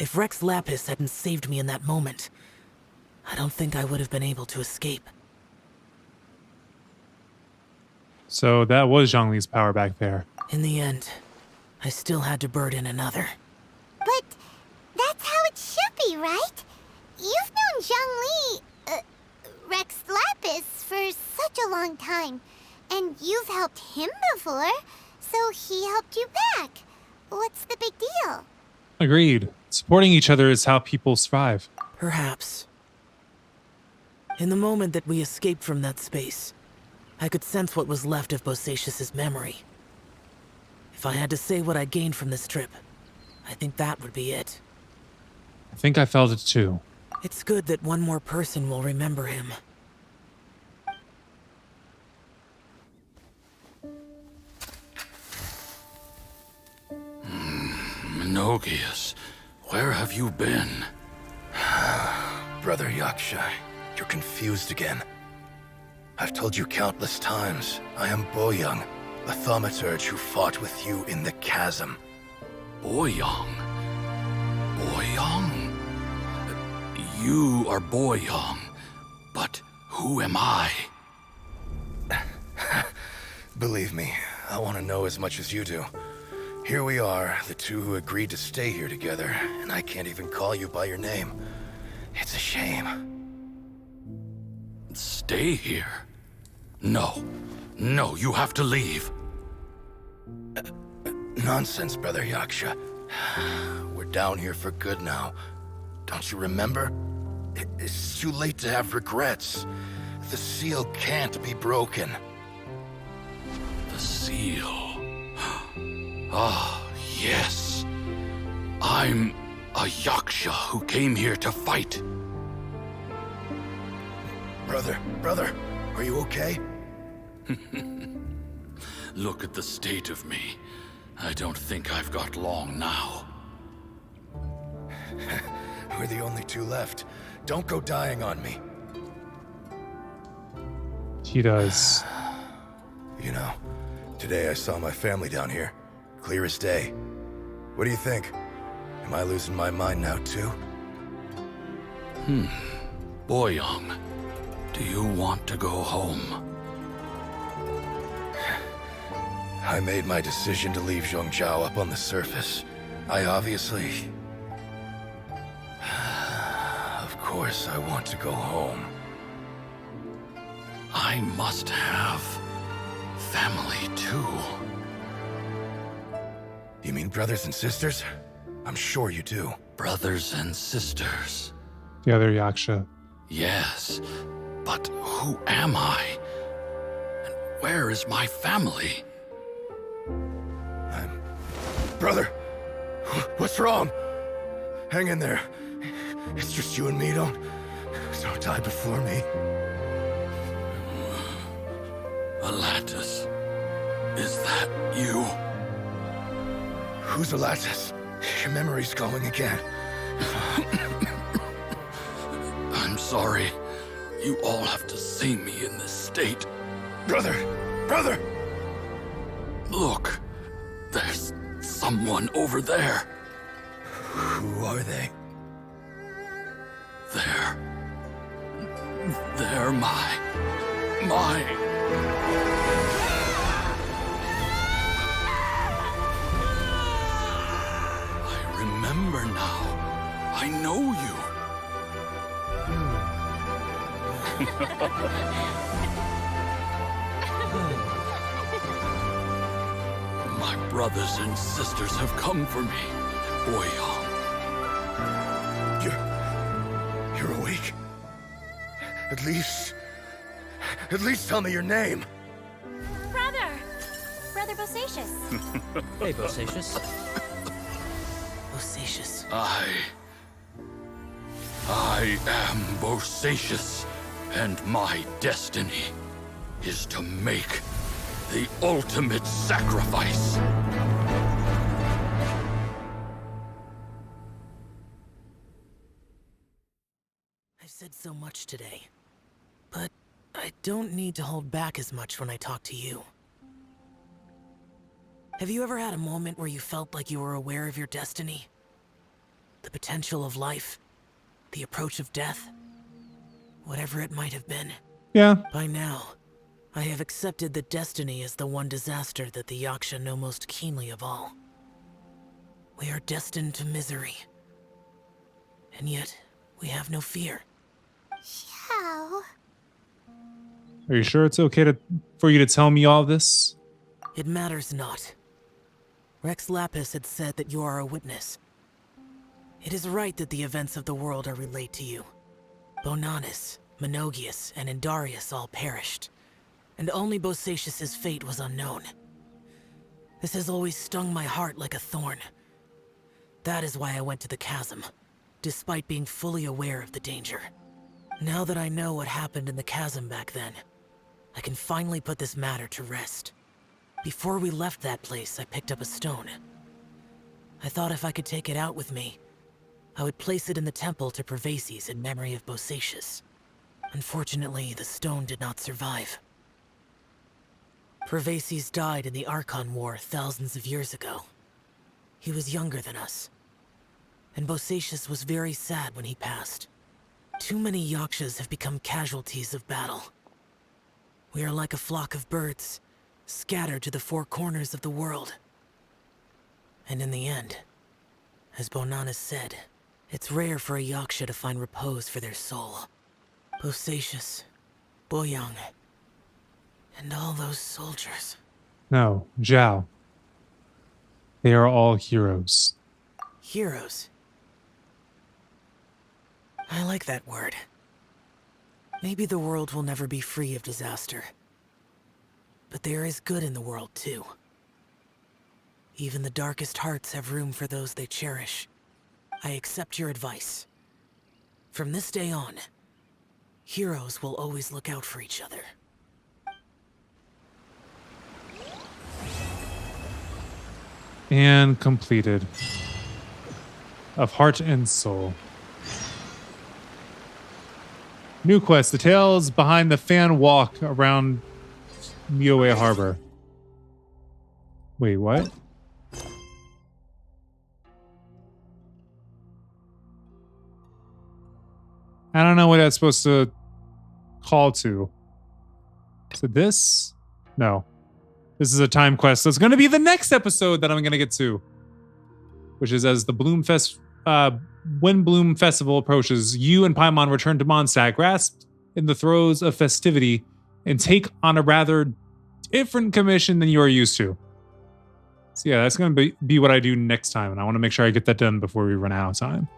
If Rex Lapis hadn't saved me in that moment, I don't think I would have been able to escape. So that was Zhongli's power back there. In the end, I still had to burden another. But that's how it should be, right? You've known Zhongli, Rex Lapis, for such a long time. And you've helped him before, so he helped you back. What's the big deal? Agreed. Supporting each other is how people survive. Perhaps. In the moment that we escaped from that space, I could sense what was left of Bosacius's memory. If I had to say what I gained from this trip, I think that would be it. I think I felt it too. It's good that one more person will remember him. Menogias, where have you been? Brother Yaksha, you're confused again. I've told you countless times, I am Boyoung, the thaumaturge who fought with you in the chasm. Boyoung? Boyoung? You are Boyoung, but who am I? Believe me, I want to know as much as you do. Here we are, the two who agreed to stay here together, and I can't even call you by your name. It's a shame. Stay here? No. No, you have to leave. Nonsense, Brother Yaksha. We're down here for good now. Don't you remember? It's too late to have regrets. The seal can't be broken. The seal. Ah, yes. I'm a Yaksha who came here to fight. Brother, are you okay? Look at the state of me. I don't think I've got long now. We're the only two left. Don't go dying on me. He does. You know, today I saw my family down here. Clear as day. What do you think? Am I losing my mind now too? Boyoung, do you want to go home? I made my decision to leave Zhongzhou up on the surface. I obviously... Of course I want to go home. I must have family too. You mean brothers and sisters? I'm sure you do. Brothers and sisters. The other Yaksha. Yes, but who am I? And where is my family? Brother! What's wrong? Hang in there. It's just you and me, don't die before me. Alatus, is that you? Who's Alatus? Your memory's going again. I'm sorry. You all have to see me in this state. Brother! Look, there's someone over there. Who are they? They're my... I remember now. I know you. My brothers and sisters have come for me, Boyoung. You're awake? At least tell me your name. Brother Bosacius. Hey, Bosacius. Bosacius. I am Bosacius, and my destiny is to make the ultimate sacrifice. I've said so much today, but I don't need to hold back as much when I talk to you. Have you ever had a moment where you felt like you were aware of your destiny? The potential of life? The approach of death? Whatever it might have been. Yeah. By now, I have accepted that destiny is the one disaster that the Yaksha know most keenly of all. We are destined to misery. And yet, we have no fear. Xiao. Are you sure it's okay for you to tell me all this? It matters not. Rex Lapis had said that you are a witness. It is right that the events of the world are relayed to you. Bonanis, Menogius, and Indarius all perished, and only Bosacius' fate was unknown. This has always stung my heart like a thorn. That is why I went to the chasm, despite being fully aware of the danger. Now that I know what happened in the chasm back then, I can finally put this matter to rest. Before we left that place, I picked up a stone. I thought if I could take it out with me, I would place it in the temple to Pervases in memory of Bosacius. Unfortunately, the stone did not survive. Pervases died in the Archon War thousands of years ago. He was younger than us, and Bosacius was very sad when he passed. Too many Yakshas have become casualties of battle. We are like a flock of birds, scattered to the four corners of the world. And in the end, as Bonanis said, it's rare for a Yaksha to find repose for their soul. Bosacius, Boyang, and all those soldiers. No, Zhao. They are all heroes. Heroes? I like that word. Maybe the world will never be free of disaster. But there is good in the world, too. Even the darkest hearts have room for those they cherish. I accept your advice. From this day on, heroes will always look out for each other. And completed. Of heart and soul. New quest, the tales behind the fan walk around Mioe Harbor. Wait, what? I don't know what that's supposed to call to. So this? No. This is a time quest. So it's going to be the next episode that I'm going to get to. Which is as the when Bloom Festival approaches, you and Paimon return to Mondstadt, grasped in the throes of festivity, and take on a rather different commission than you are used to. So yeah, that's going to be what I do next time, and I want to make sure I get that done before we run out of time.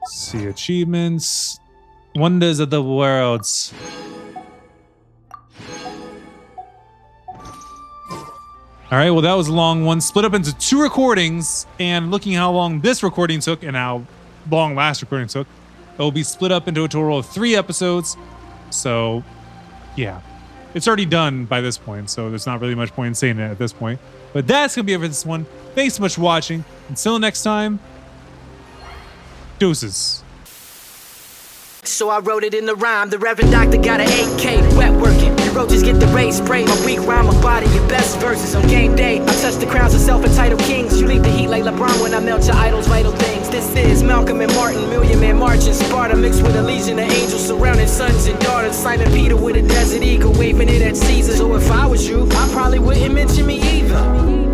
See achievements. Wonders of the worlds. All right, well, that was a long one. Split up into 2 recordings, and looking how long this recording took and how long last recording took, it will be split up into a total of 3 episodes. So, yeah. It's already done by this point, so there's not really much point in saying it at this point. But that's going to be it for this one. Thanks so much for watching. Until next time, deuces. So I wrote it in the rhyme. The Reverend Doctor got an 8K, wet working. The roaches get the race spray. My weak rhyme, my body, your best verses on game day. I touch the crowns of self-entitled kings. You leave the heat like LeBron when I melt your idols' vital things. This is Malcolm and Martin, Million Man March in Sparta, mixed with a legion of angels surrounding sons and daughters. Simon Peter with a desert eagle, waving it at Caesar. So if I was you, I probably wouldn't mention me either.